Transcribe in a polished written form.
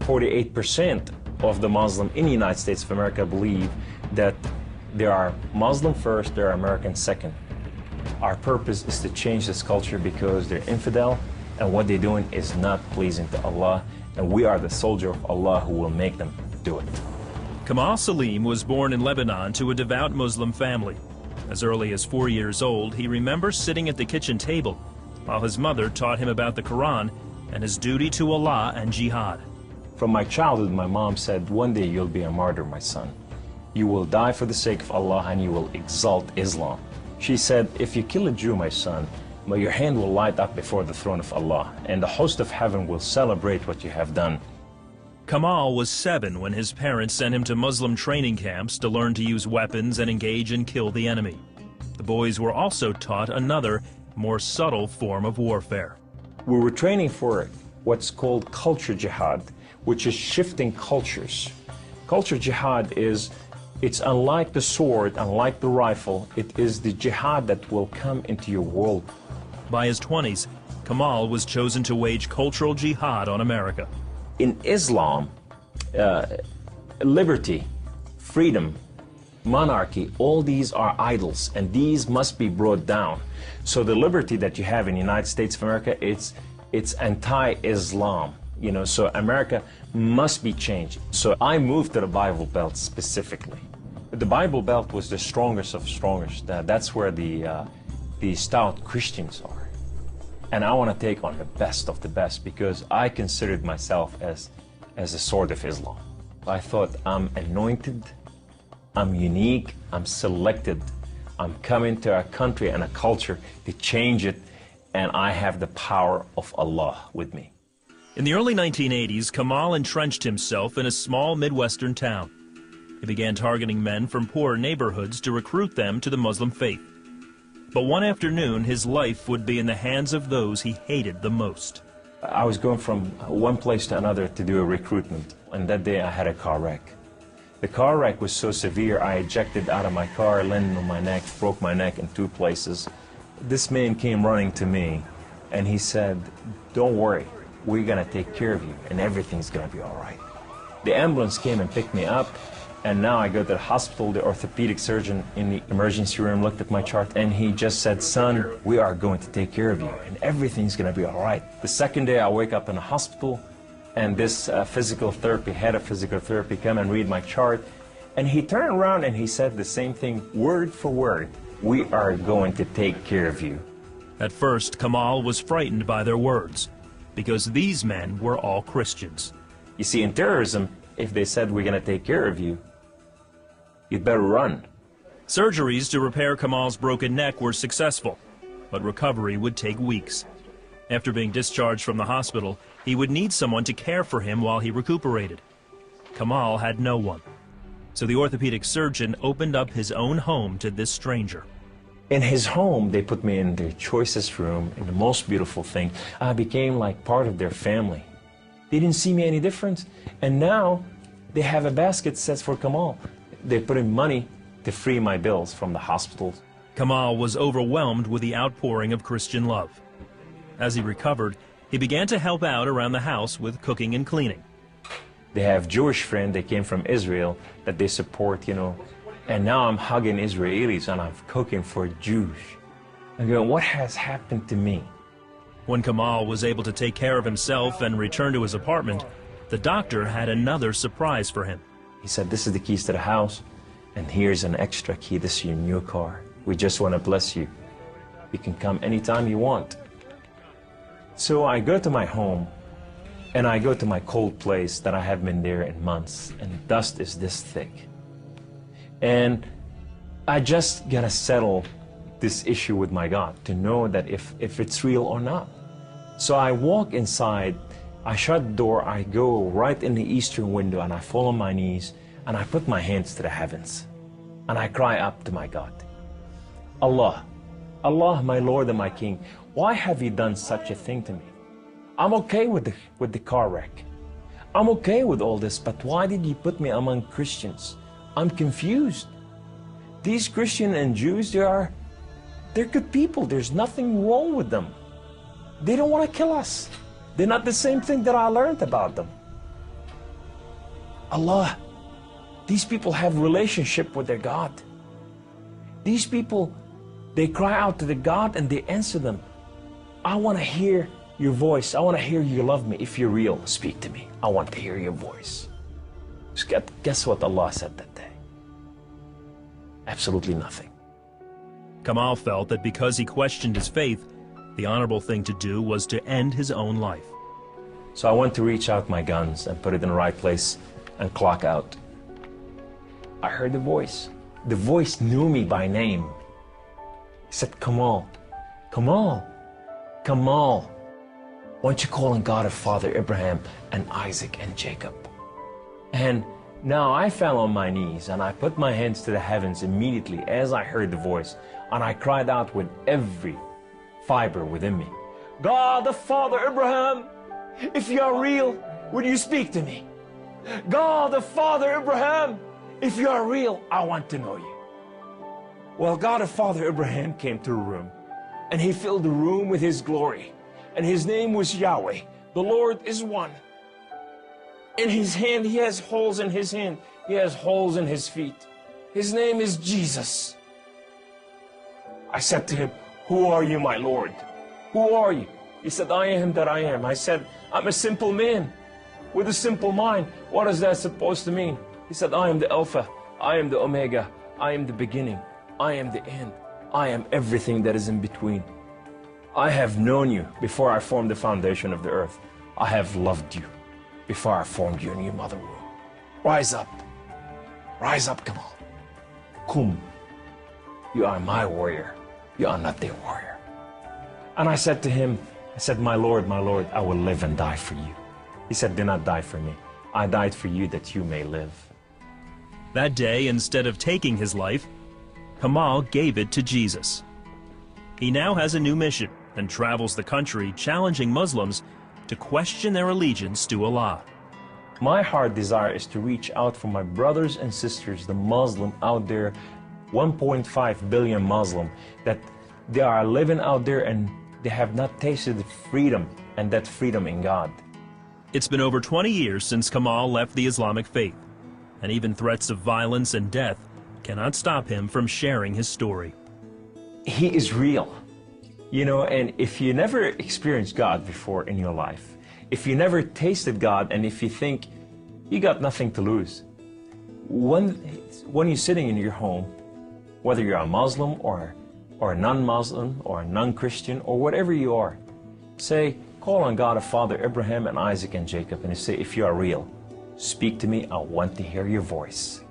48% of the Muslim in the United States of America believe that there are Muslim first, there are American second. Our purpose is to change this culture because they're infidel, and what they're doing is not pleasing to Allah, and we are the soldier of Allah who will make them do it. Kamal Salim was born in Lebanon to a devout Muslim family. As early as 4 years old, he remembers sitting at the kitchen table while his mother taught him about the Quran and his duty to Allah and jihad. From my childhood, my mom said, one day you'll be a martyr, my son. You will die for the sake of Allah and you will exalt Islam. She said, if you kill a Jew, my son, your hand will light up before the throne of Allah, and the host of heaven will celebrate what you have done. Kamal was 7 when his parents sent him to Muslim training camps to learn to use weapons and engage and kill the enemy. The boys were also taught another, more subtle form of warfare. We were training for what's called culture jihad, which is shifting cultures. Culture jihad is, it's unlike the sword, unlike the rifle, it is the jihad that will come into your world. By his 20s, Kamal was chosen to wage cultural jihad on America. In Islam, liberty, freedom, monarchy, all these are idols, and these must be brought down. So the liberty that you have in the United States of America, it's anti-Islam, you know, so America must be changed. So I moved to the Bible Belt specifically. The Bible Belt was the strongest of strongest. That's where the stout Christians are. And I want to take on the best of the best because I considered myself as a sword of Islam. I thought I'm anointed, I'm unique, I'm selected. I'm coming to a country and a culture to change it, and I have the power of Allah with me. In the early 1980s, Kamal entrenched himself in a small Midwestern town. He began targeting men from poor neighborhoods to recruit them to the Muslim faith. But one afternoon, his life would be in the hands of those he hated the most. I was going from one place to another to do a recruitment, and that day I had a car wreck. The car wreck was so severe, I ejected out of my car, landed on my neck, broke my neck in 2 places. This man came running to me, and he said, don't worry, we're gonna take care of you, and everything's gonna be all right. The ambulance came and picked me up, and now I go to the hospital. The orthopedic surgeon in the emergency room looked at my chart, and he just said, son, we are going to take care of you, and everything's gonna be all right. The second day I wake up in the hospital, and this head of physical therapy come and read my chart, and he turned around and he said the same thing word for word. We are going to take care of you. At first, Kamal was frightened by their words, because these men were all Christians. You see, in terrorism, if they said we're going to take care of you, you'd better run. Surgeries to repair Kamal's broken neck were successful, but recovery would take weeks. After being discharged from the hospital, he would need someone to care for him while he recuperated. Kamal had no one, so the orthopedic surgeon opened up his own home to this stranger. In his home, they put me in their choicest room, and the most beautiful thing, I became like part of their family. They didn't see me any different, and now they have a basket that says for Kamal. They put in money to free my bills from the hospitals. Kamal was overwhelmed with the outpouring of Christian love. As he recovered, he began to help out around the house with cooking and cleaning. They have Jewish friends, they came from Israel, that they support, you know. And now I'm hugging Israelis and I'm cooking for Jews. I'm going, what has happened to me? When Kamal was able to take care of himself and return to his apartment, the doctor had another surprise for him. He said, this is the keys to the house, and here's an extra key, this is your new car. We just want to bless you. You can come anytime you want. So I go to my home, and I go to my cold place that I haven't been there in months, and the dust is this thick. And I just gotta settle this issue with my God to know that if it's real or not. So I walk inside, I shut the door, I go right in the eastern window, and I fall on my knees, and I put my hands to the heavens, and I cry up to my God. Allah, Allah, my Lord and my King, why have you done such a thing to me? I'm okay with the car wreck. I'm okay with all this, but why did you put me among Christians? I'm confused. These Christians and Jews, they're good people. There's nothing wrong with them. They don't want to kill us. They're not the same thing that I learned about them. Allah, these people have relationship with their God. These people, they cry out to the God and they answer them. I want to hear your voice. I want to hear you love me. If you're real, speak to me. I want to hear your voice. Guess what Allah said that day? Absolutely nothing. Kamal felt that because he questioned his faith, the honorable thing to do was to end his own life. So I went to reach out my guns and put it in the right place and clock out. I heard the voice. The voice knew me by name. He said, Kamal, Kamal, Kamal, why don't you call on God of Father Abraham and Isaac and Jacob? And now I fell on my knees and I put my hands to the heavens immediately as I heard the voice, and I cried out with every fiber within me, God of Father Abraham, if you are real, would you speak to me? God of Father Abraham, if you are real, I want to know you. Well, God of Father Abraham came to the room, and he filled the room with his glory, and his name was Yahweh. The Lord is one. In his hand, he has holes in his hand. He has holes in his feet. His name is Jesus. I said to him, who are you, my Lord? Who are you? He said, I am that I am. I said, I'm a simple man with a simple mind. What is that supposed to mean? He said, I am the Alpha, I am the Omega, I am the beginning, I am the end, I am everything that is in between. I have known you before I formed the foundation of the earth. I have loved you before I formed you in your mother womb. Rise up, come on. Kum, you are my warrior, you are not their warrior. And I said to him, I said, my Lord, I will live and die for you. He said, do not die for me. I died for you that you may live. That day, instead of taking his life, Kamal gave it to Jesus. He now has a new mission and travels the country challenging Muslims to question their allegiance to Allah. My heart desire is to reach out for my brothers and sisters, the Muslim out there, 1.5 billion Muslim, that they are living out there and they have not tasted the freedom, and that freedom in God. It's been over 20 years since Kamal left the Islamic faith, and even threats of violence and death cannot stop him from sharing his story. He is real. You know, and if you never experienced God before in your life, if you never tasted God, and if you think you got nothing to lose, when you're sitting in your home, whether you're a Muslim or a non-Muslim or a non-Christian or whatever you are, say, call on God of Father Abraham and Isaac and Jacob, and you say, if you are real, speak to me, I want to hear your voice.